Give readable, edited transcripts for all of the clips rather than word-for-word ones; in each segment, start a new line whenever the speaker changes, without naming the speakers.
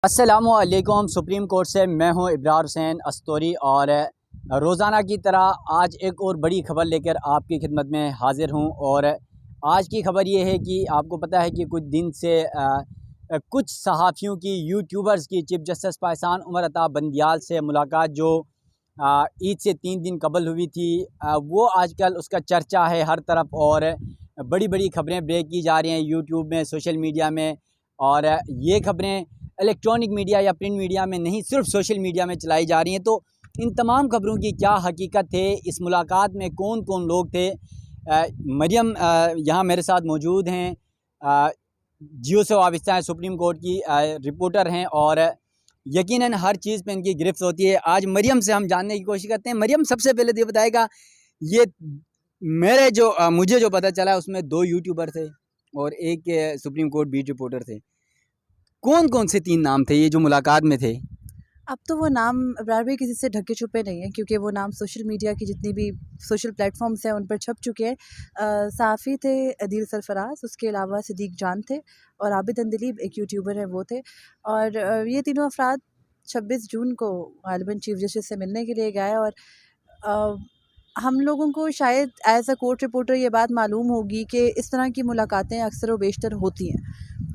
अस्सलामुअलैकुम। Supreme court से मैं हूं इब्रार हुसैन अस्तोरी और रोज़ाना की तरह आज एक और बड़ी खबर लेकर आपकी खिदमत में हाज़िर हूं। और आज की खबर ये है कि आपको पता है कि कुछ दिन से कुछ सहाफ़ियों की, यूट्यूबर्स की चीफ जस्टिस पाकिस्तान उमर अता बंदियाल से मुलाकात जो ईद से 3 दिन कबल हुई थी, वो आजकल उसका चर्चा है हर तरफ और बड़ी बड़ी खबरें ब्रेक की जा रही हैं यूट्यूब में, सोशल मीडिया में। और ये खबरें इलेक्ट्रॉनिक मीडिया या प्रिंट मीडिया में नहीं, सिर्फ सोशल मीडिया में चलाई जा रही हैं। तो इन तमाम खबरों की क्या हकीकत है, इस मुलाकात में कौन कौन लोग थे? मरियम यहाँ मेरे साथ मौजूद हैं, जियो से वाबस्ता हैं, सुप्रीम कोर्ट की रिपोर्टर हैं और यकीनन हर चीज़ पे इनकी गिरफ्त होती है। आज मरियम से हम जानने की कोशिश करते हैं। मरियम, सबसे पहले तो ये बताएगा, ये मुझे जो पता चला उसमें 2 यूट्यूबर थे और एक सुप्रीम कोर्ट बीट रिपोर्टर थे। कौन कौन से 3 नाम थे ये जो मुलाकात में थे?
अब तो वो नाम अब्रार भाई किसी से ढके छुपे नहीं हैं, क्योंकि वो नाम सोशल मीडिया की जितनी भी सोशल प्लेटफॉर्म्स हैं उन पर छप चुके हैं। सहाफ़ी थे अदील सरफराज, उसके अलावा सिद्दीक जान थे और आबिद अंदलीब एक यूट्यूबर हैं, वो थे। और ये तीनों अफराद 26 जून को गालिबन चीफ जस्टिस से मिलने के लिए गए। और अ, हम लोगों को शायद एज़ अ कोर्ट रिपोर्टर ये बात मालूम होगी कि इस तरह की मुलाकातें अक्सर व बेशतर होती हैं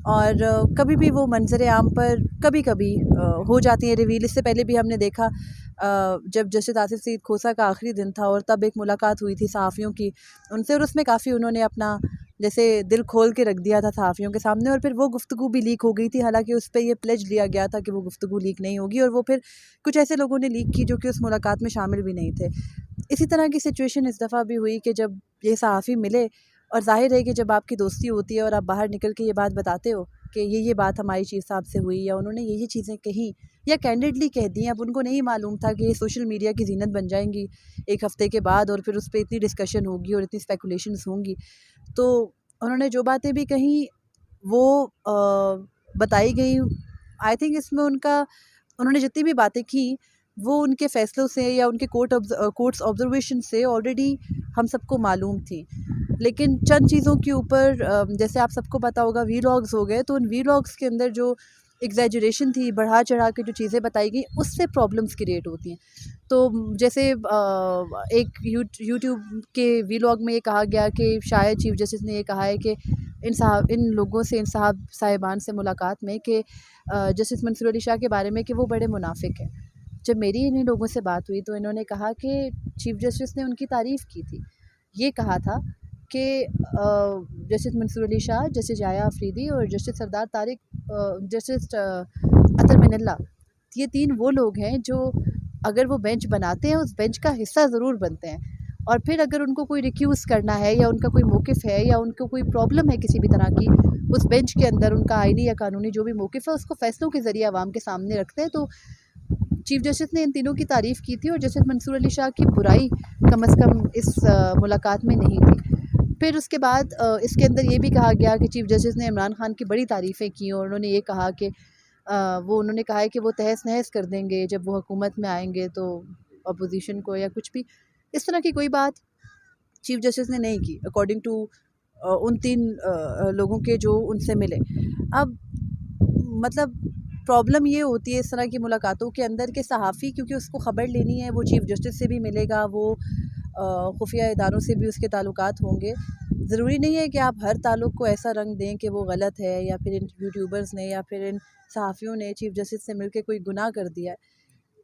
और कभी भी वो मंज़र आम पर कभी कभी हो जाती हैं रिवील। इससे पहले भी हमने देखा जब जस्टिस आसिफ सईद खोसा का आखिरी दिन था और तब एक मुलाकात हुई थी सहाफ़ियों की उनसे, और उसमें काफ़ी उन्होंने अपना जैसे दिल खोल के रख दिया था सहाफ़ियों के सामने, और फिर वो गुफ्तगू भी लीक हो गई थी। हालांकि उस पर ये प्लेज लिया गया था कि वो गुफ्तगू लीक नहीं होगी, और वो फिर कुछ ऐसे लोगों ने लीक की जो कि उस मुलाकात में शामिल भी नहीं थे। इसी तरह की सिचुएशन इस दफ़ा भी हुई कि जब ये सहाफ़ी मिले, और ज़ाहिर है कि जब आपकी दोस्ती होती है और आप बाहर निकल के ये बात बताते हो कि ये बात हमारी चीफ साहब से हुई या उन्होंने ये चीज़ें कहीं या कैंडिडली कह दी। अब उनको नहीं मालूम था कि ये सोशल मीडिया की ज़ीनत बन जाएंगी एक हफ़्ते के बाद, और फिर उस पर इतनी डिस्कशन होगी और इतनी स्पेकुलेशंस होंगी। तो उन्होंने जो बातें भी कहीं वो बताई गई। आई थिंक इसमें उन्होंने जितनी भी बातें की वो उनके फ़ैसलों से या उनके कोर्ट्स ऑब्जर्वेशन से ऑलरेडी हम सबको मालूम थी। लेकिन चंद चीज़ों के ऊपर जैसे आप सबको पता होगा वीलॉग्स हो गए, तो उन वीलॉग्स के अंदर जो एग्जैजरेशन थी, बढ़ा चढ़ा के जो चीज़ें बताई गई, उससे प्रॉब्लम्स क्रिएट होती हैं। तो जैसे एक यूट्यूब के वीलॉग में ये कहा गया कि शायद चीफ जस्टिस ने ये कहा है कि इन लोगों से, इन साहिबान से मुलाकात में कि जस्टिस मंसूर अली शाह के बारे में कि वो बड़े मुनाफिक हैं। जब मेरी इन्हीं लोगों से बात हुई तो इन्होंने कहा कि चीफ जस्टिस ने उनकी तारीफ़ की थी। ये कहा था कि जस्टिस मंसूर अली शाह, जस्टिस जाया अफरीदी और जस्टिस सरदार तारिक, जस्टिस अतर मिनल्ला, ये 3 वो लोग हैं जो अगर वो बेंच बनाते हैं उस बेंच का हिस्सा ज़रूर बनते हैं, और फिर अगर उनको कोई रिक्यूज़ करना है या उनका कोई मौक़िफ़ है या उनको कोई प्रॉब्लम है किसी भी तरह की, उस बेंच के अंदर उनका आईनी या कानूनी जो भी मौक़िफ़ है उसको फ़ैसलों के ज़रिए आवाम के सामने रखते हैं। तो चीफ जस्टिस ने इन तीनों की तारीफ़ की थी और जस्टिस मंसूर अली शाह की बुराई कम अज़ कम इस मुलाकात में नहीं थी। फिर उसके बाद इसके अंदर ये भी कहा गया कि चीफ जस्टिस ने इमरान खान की बड़ी तारीफ़ें की और उन्होंने ये कहा कि उन्होंने कहा है कि वो तहस नहस कर देंगे जब वो हुकूमत में आएंगे, तो अपोजिशन को या कुछ भी इस तरह की कोई बात चीफ जस्टिस ने नहीं की अकॉर्डिंग टू उन 3 लोगों के जो उनसे मिले। अब मतलब प्रॉब्लम ये होती है इस तरह की मुलाकातों के अंदर कि सहाफ़ी क्योंकि उसको ख़बर लेनी है, वो चीफ जस्टिस से भी मिलेगा, वो खुफिया इदारों से भी उसके ताल्लुकात होंगे। ज़रूरी नहीं है कि आप हर ताल्लुक़ को ऐसा रंग दें कि वो गलत है, या फिर इन यूट्यूबर्स ने या फिर इन सहाफ़ियों ने चीफ जस्टिस से मिलके कोई गुनाह कर दिया है।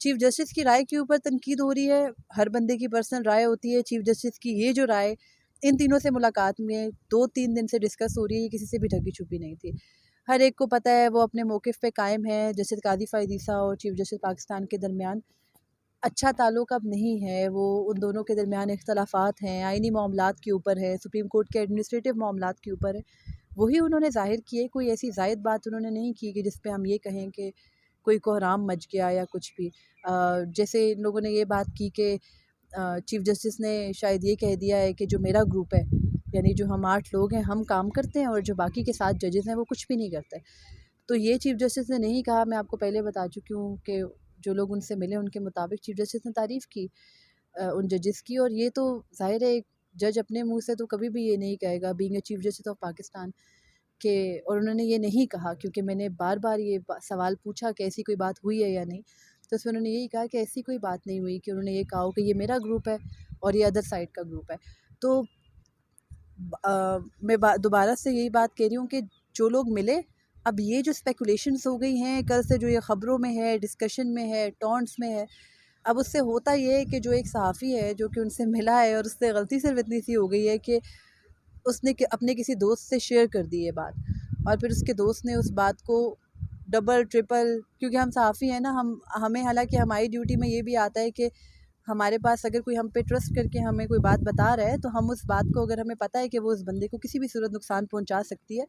चीफ जस्टिस की राय के ऊपर तनकीद हो रही है, हर बंदे की पर्सनल राय होती है। चीफ जस्टिस की ये जो राय इन तीनों से मुलाकात में 2-3 दिन से डिस्कस हो रही है, ये किसी से भी ढकी छुपी नहीं थी। हर एक को पता है वो अपने मौक़िफ़ पे कायम है। जस्टिस कादी फ़ाइज़ ईसा और चीफ जस्टिस पाकिस्तान के दरमियान अच्छा ताल्लुक़ अब नहीं है, वो उन दोनों के दरमियान इख्तलाफ़ात हैं, आइनी मामलात के ऊपर है, सुप्रीम कोर्ट के एडमिनिस्ट्रेटिव मामलात के ऊपर है। वही उन्होंने ज़ाहिर किए, कोई ऐसी ज़ायद बात उन्होंने नहीं की कि जिस पे हम ये कहें कि कोई कोहराम मच गया या कुछ भी। जैसे इन लोगों ने ये बात की कि चीफ जस्टिस ने शायद ये कह दिया है कि जो मेरा ग्रुप है, यानी जो हम 8 लोग हैं, हम काम करते हैं और जो बाकी के 7 जजेस हैं वो कुछ भी नहीं करते। तो ये चीफ जस्टिस ने नहीं कहा। मैं आपको पहले बता चुकी हूँ कि जो लोग उनसे मिले उनके मुताबिक चीफ जस्टिस ने तारीफ़ की उन जजेस की। और ये तो ज़ाहिर है एक जज अपने मुँह से तो कभी भी ये नहीं कहेगा, being a chief justice of Pakistan, कि और उन्होंने ये नहीं कहा, क्योंकि मैंने बार बार ये सवाल पूछा कि ऐसी कोई बात हुई है या नहीं, तो उसमें उन्होंने यही कहा कि ऐसी कोई बात नहीं हुई, कि उन्होंने ये कहा कि ये मेरा ग्रुप है और ये अदर साइड का ग्रुप है। तो मैं दोबारा से यही बात कह रही हूँ कि जो लोग मिले, अब ये जो स्पेकुलेशंस हो गई हैं कल से, जो ये ख़बरों में है, डिस्कशन में है, टॉन्ट्स में है, अब उससे होता ये है कि जो एक सहाफ़ी है जो कि उनसे मिला है और उससे गलती सिर्फ इतनी सी हो गई है कि उसने अपने किसी दोस्त से शेयर कर दी ये बात, और फिर उसके दोस्त ने उस बात को डबल ट्रिपल, क्योंकि हम सहाफ़ी हैं ना, हमें हालांकि हमारी ड्यूटी में ये भी आता है कि हमारे पास अगर कोई हम पे ट्रस्ट करके हमें कोई बात बता रहा है, तो हम उस बात को, अगर हमें पता है कि वो उस बंदे को किसी भी सूरत नुकसान पहुंचा सकती है,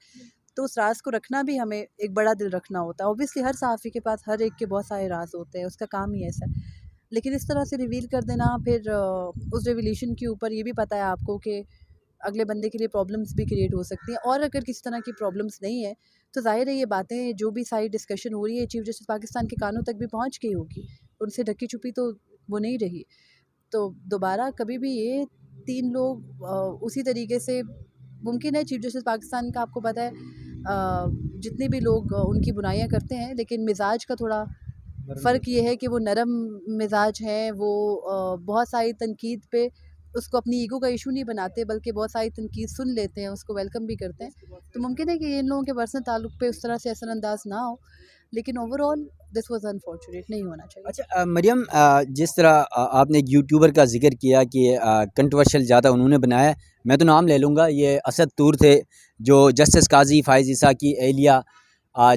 तो उस राज को रखना भी हमें एक बड़ा दिल रखना होता है। ऑब्वियसली हर सहाफ़ी के पास हर एक के बहुत सारे राज होते हैं, उसका काम ही ऐसा है। लेकिन इस तरह से रिवील कर देना, फिर उस रिवीलेशन के ऊपर ये भी पता है आपको कि अगले बंदे के लिए प्रॉब्लम्स भी क्रिएट हो सकती हैं, और अगर किसी तरह की प्रॉब्लम्स नहीं है तो ज़ाहिर है ये बातें जो भी सारी डिस्कशन हो रही है चीफ जस्टिस पाकिस्तान के कानों तक भी पहुंच गई होगी, उनसे ढकी छुपी तो वो नहीं रही। तो दोबारा कभी भी ये 3 लोग उसी तरीके से, मुमकिन है चीफ जस्टिस पाकिस्तान का आपको पता है जितने भी लोग उनकी बुराइयां करते हैं, लेकिन मिजाज का थोड़ा फ़र्क ये है कि वो नरम मिजाज हैं, वो बहुत सारी तनकीद पे उसको अपनी ईगो का इशू नहीं बनाते, बल्कि बहुत सारी तनकीद सुन लेते हैं, उसको वेलकम भी करते हैं। तो मुमकिन है कि इन लोगों के पर्सनल ताल्लुक पे उस तरह से असरअंदाज ना हो, लेकिन ओवरऑल दिस वाज अनफॉर्चुनेट, नहीं होना चाहिए।
अच्छा मरियम, जिस तरह आपने एक यूट्यूबर का जिक्र किया कि कंट्रोवर्शियल ज़्यादा उन्होंने बनाया, मैं तो नाम ले लूँगा, ये असद तूर थे, जो जस्टिस काजी फ़ाइज़ ईसा की एहलिया,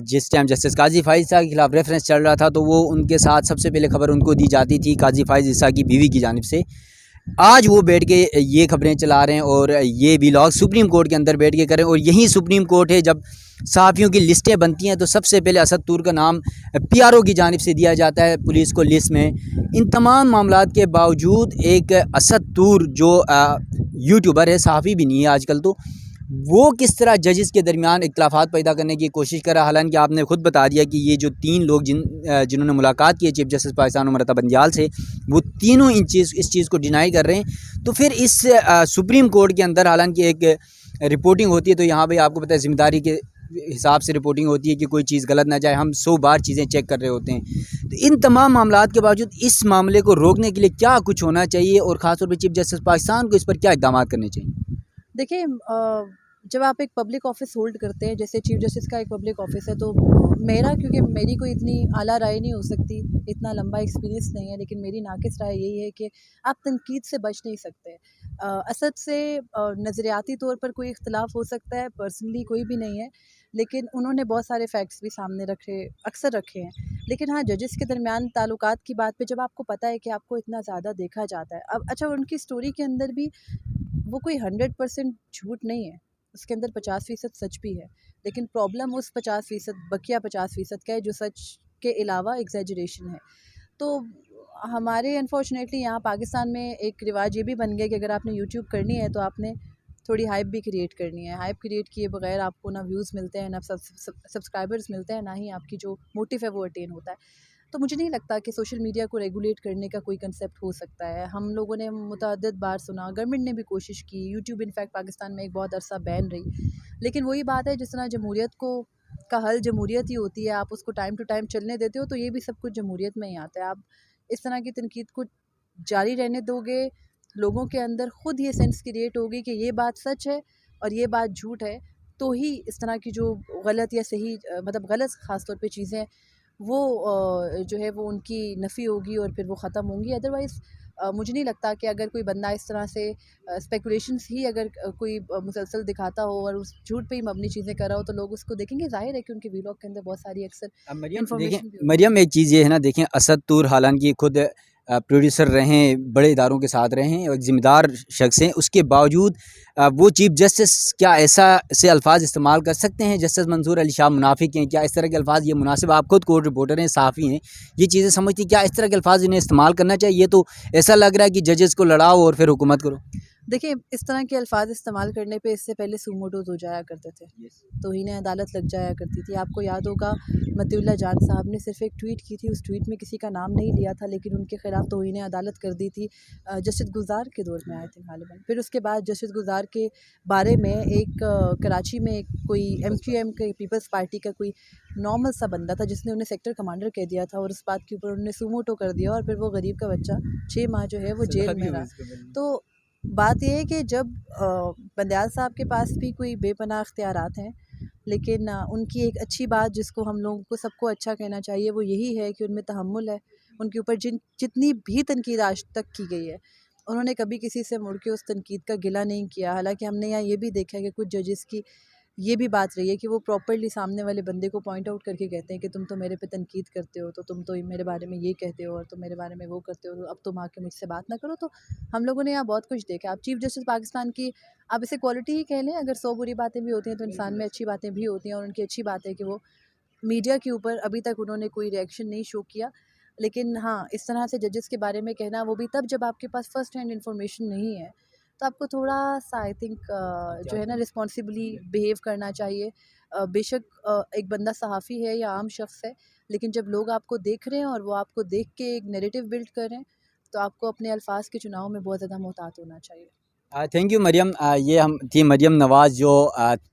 जिस टाइम जस्टिस काजी फ़ाइज़ ईसा के खिलाफ रेफरेंस चल रहा था, तो वो उनके साथ सबसे पहले खबर उनको दी जाती थी काजी फ़ाइज़ ईसा की बीवी की जानिब से। आज वो बैठ के ये खबरें चला रहे हैं और ये व्लॉग सुप्रीम कोर्ट के अंदर बैठ के करें, और यही सुप्रीम कोर्ट है जब सहाफ़ियों की लिस्टें बनती हैं तो सबसे पहले असद तूर का नाम पीआरओ की जानिब से दिया जाता है पुलिस को लिस्ट में। इन तमाम मामलात के बावजूद एक असद तूर जो यूट्यूबर है, सहाफ़ी भी नहीं है आजकल, तो वो किस तरह जजेस के दरमियान इख्तिलाफात पैदा करने की कोशिश करा। हालांकि आपने खुद बता दिया कि ये जो 3 लोग जिन्होंने मुलाकात की है चीफ जस्टिस पाकिस्तान उमर अता बंदियाल से, वो तीनों इस चीज़ को डिनाई कर रहे हैं। तो फिर इस सुप्रीम कोर्ट के अंदर हालांकि एक रिपोर्टिंग होती है, तो यहाँ पे आपको पता है ज़िम्मेदारी के हिसाब से रिपोर्टिंग होती है कि कोई चीज़ गलत ना जाए, हम 100 बार चीज़ें चेक कर रहे होते हैं। तो इन तमाम मामलात के बावजूद इस मामले को रोकने के लिए क्या कुछ होना चाहिए, और ख़ासतौर पर चीफ जस्टिस पाकिस्तान को इस पर क्या इक़दाम करने चाहिए?
देखिए, जब आप एक पब्लिक ऑफिस होल्ड करते हैं, जैसे चीफ जस्टिस का एक पब्लिक ऑफिस है, तो मेरा, क्योंकि मेरी कोई इतनी आला राय नहीं हो सकती, इतना लंबा एक्सपीरियंस नहीं है, लेकिन मेरी नाक़िस राय यही है कि आप तनकीद से बच नहीं सकते। असद से नज़रियाती तौर पर कोई इख्तलाफ हो सकता है, पर्सनली कोई भी नहीं है, लेकिन उन्होंने बहुत सारे फैक्ट्स भी सामने अक्सर रखे हैं। लेकिन हाँ, जजेस के दरमियान ताल्लुकात की बात पे जब आपको पता है कि आपको इतना ज़्यादा देखा जाता है, अब अच्छा, उनकी स्टोरी के अंदर भी वो कोई 100% झूठ नहीं है, उसके अंदर 50% सच भी है, लेकिन प्रॉब्लम उस 50%, बकिया 50% का है, जो सच के अलावा एग्जैजरेशन है। तो हमारे अनफॉर्चुनेटली यहाँ पाकिस्तान में एक रिवाज ये भी बन गया कि अगर आपने यूट्यूब करनी है तो आपने थोड़ी हाइप भी क्रिएट करनी है। हाइप क्रिएट किए बगैर आपको ना व्यूज़ मिलते हैं, ना सब्सक्राइबर्स मिलते हैं, ना ही आपकी जो मोटिव है वो अटेन होता है। तो मुझे नहीं लगता कि सोशल मीडिया को रेगुलेट करने का कोई कंसेप्ट हो सकता है। हम लोगों ने मुतअद्दिद बार सुना, गवर्नमेंट ने भी कोशिश की, यूट्यूब इनफैक्ट पाकिस्तान में एक बहुत अरसा बैन रही, लेकिन वही बात है, जिस तरह जमहूरियत का हल जमहूरियत ही होती है, आप उसको टाइम टू टाइम चलने देते हो, तो ये भी सब कुछ जमहूरियत में ही आता है। आप इस तरह की तनकीद को जारी रहने दोगे, लोगों के अंदर खुद ये सेंस क्रिएट होगी कि ये बात सच है और ये बात झूठ है, तो ही इस तरह की जो गलत या सही मतलब गलत ख़ास तौर पे चीज़ें वो जो है वो उनकी नफ़ी होगी और फिर वो ख़त्म होंगी। अदरवाइज़ मुझे नहीं लगता कि अगर कोई बंदा इस तरह से स्पेकुलेशंस ही अगर कोई मुसलसल दिखाता हो और उस झूठ पे ही मबनी चीज़ें कर रहा हो, तो लोग उसको देखेंगे। ज़ाहिर है कि उनके व्लॉग के अंदर बहुत सारी अक्सर इन्फॉर्मेशन भी होती है।
मरियम, एक चीज़ ये है ना, देखें असद तूर हालांकि खुद प्रोड्यूसर रहे हैं, बड़े इदारों के साथ रहे हैं और ज़िम्मेदार शख्स हैं, उसके बावजूद वो चीफ जस्टिस क्या ऐसा से अल्फाज इस्तेमाल कर सकते हैं? जस्टिस मंसूर अली शाह मुनाफिक हैं, क्या इस तरह के अल्फाज ये मुनासिब? आप खुद कोर्ट रिपोर्टर हैं, सहाफ़ी हैं, ये चीज़ें समझती, क्या इस तरह के अल्फाज इन्हें इस्तेमाल करना चाहिए? ये तो ऐसा लग रहा है कि जजेस को लड़ाओ और फिर हुकूमत करो।
देखिए, इस तरह के अल्फ़ाज़ इस्तेमाल करने पे इससे पहले सुमोटोज़ हो जाया करते थे। तौहीन अदालत लग जाया करती थी। आपको याद होगा मतीउल्लाह जान साहब ने सिर्फ़ एक ट्वीट की थी, उस ट्वीट में किसी का नाम नहीं लिया था, लेकिन उनके ख़िलाफ़ तौहीन अदालत कर दी थी जशीद गुज़ार के दौर में आई थिंक ग़ालिबन। फिर उसके बाद जशीद गुज़ार के बारे में एक कराची में कोई एमक्यूएम के पीपल्स पार्टी का कोई नॉर्मल सा बंदा था जिसने उन्हें सेक्टर कमांडर कह दिया था और उस बात के ऊपर उन्होंने सुमोटो कर दिया और फिर वो गरीब का बच्चा 6 माह जो है वो जेल में रहा। तो बात ये है कि जब बंदयाल साहब के पास भी कोई बेपनाह इख्तियारात हैं, लेकिन उनकी एक अच्छी बात जिसको हम लोगों को सबको अच्छा कहना चाहिए वो यही है कि उनमें तहम्मुल है। उनके ऊपर जितनी भी तनकीद आज तक की गई है, उन्होंने कभी किसी से मुड़ के उस तनकीद का गिला नहीं किया। हालाँकि हमने यहाँ ये भी देखा है कि कुछ जजेस की ये भी बात रही है कि वो प्रॉपर्ली सामने वाले बंदे को पॉइंट आउट करके कहते हैं कि तुम तो मेरे पे तनकीद करते हो, तो तुम तो मेरे बारे में ये कहते हो और तुम मेरे बारे में वो करते हो, तो अब तुम आके मुझसे बात ना करो। तो हम लोगों ने यहाँ बहुत कुछ देखा। आप चीफ़ जस्टिस पाकिस्तान की आप इसे क्वालिटी ही कह लें, अगर 100 बुरी बातें भी होती हैं तो इंसान में अच्छी बातें भी होती हैं और उनकी अच्छी बात है कि वो मीडिया के ऊपर अभी तक उन्होंने कोई रिएक्शन नहीं शो किया। लेकिन हाँ, इस तरह से जजेस के बारे में कहना वो भी तब जब आपके पास फ़र्स्ट हैंड इन्फॉर्मेशन नहीं है, तो आपको थोड़ा-सा आई थिंक जो है ना रिस्पॉन्सिबली बिहेव करना चाहिए। बेशक एक बंदा सहाफ़ी है या आम शख़्स है, लेकिन जब लोग आपको देख रहे हैं और वो आपको देख के एक नैरेटिव बिल्ड कर रहे हैं, तो आपको अपने अल्फ़ाज़ के चुनाव में बहुत ज़्यादा मोहतात होना चाहिए।
Thank you Mariyam. ये हम थी मरियम नवाज़ जो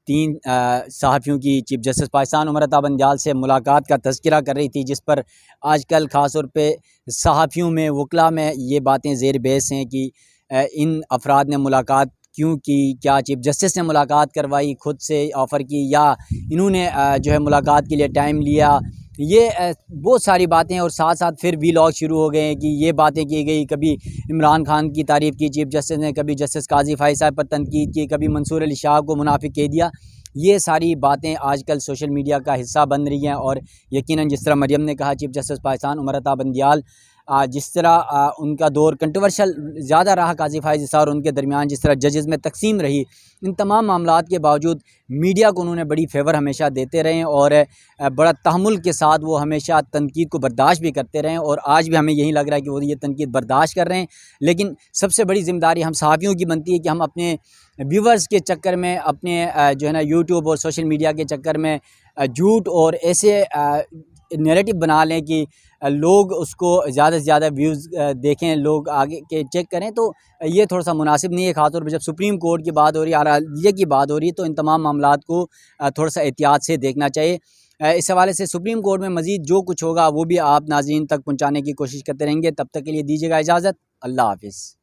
3 सहाफ़ियों की चीफ़ जस्टिस पाकिस्तान उमर अता बंदियाल से मुलाकात का तज़किरा कर रही थी, जिस पर आजकल ख़ास तौर पे सहाफ़ियों में, वकला में ये बातें ज़ेर बहस हैं कि इन अफराद ने मुलाकात क्यों की, क्या चीफ़ जस्टिस ने मुलाकात करवाई, खुद से ऑफ़र की, या इन्होंने जो है मुलाकात के लिए टाइम लिया। ये बहुत सारी बातें, और साथ साथ फिर वीलॉग शुरू हो गए हैं कि ये बातें की गई, कभी इमरान खान की तारीफ़ की चीफ़ जस्टिस ने, कभी जस्टिस काजी फ़ाइज़ साहब पर तनकीद की, कभी मंसूर अली शाह को मुनाफिक कह दिया। ये सारी बातें आजकल सोशल मीडिया का हिस्सा बन रही हैं, और यकीनन जिस तरह मरियम ने कहा, चीफ़ जस्टिस पाकिस्तान उमर अता बंदियाल जिस तरह उनका दौर कंट्रोवर्शल ज़्यादा रहा काजी फ़ाइज़ और उनके दरमियान, जिस तरह जजेस में तकसीम रही, इन तमाम मामलात के बावजूद मीडिया को उन्होंने बड़ी फेवर हमेशा देते रहे, और बड़ा तहम्मुल के साथ वो हमेशा तनकीद को बर्दाश्त भी करते रहे, और आज भी हमें यही लग रहा है कि वो ये तनकीद बर्दाश्त कर रहे हैं। लेकिन सबसे बड़ी ज़िम्मेदारी हम सहाफ़ियों की बनती है कि हम अपने व्यूवर्स के चक्कर में, अपने जो है ना यूट्यूब और सोशल मीडिया के चक्कर में झूठ और ऐसे नैरेटिव बना लें कि लोग उसको ज़्यादा से ज़्यादा व्यूज़ देखें, लोग आगे के चेक करें। तो ये थोड़ा सा मुनासिब नहीं है, ख़ास तौर पर जब सुप्रीम कोर्ट की बात हो रही है, आला की बात हो रही है, तो इन तमाम मामलात को थोड़ा सा एहतियात से देखना चाहिए। इस हवाले से सुप्रीम कोर्ट में मज़ीद जो कुछ होगा वो भी आप नाज़रीन तक पहुँचाने की कोशिश करते रहेंगे। तब तक के लिए दीजिएगा इजाज़त। अल्लाह हाफ़िज़।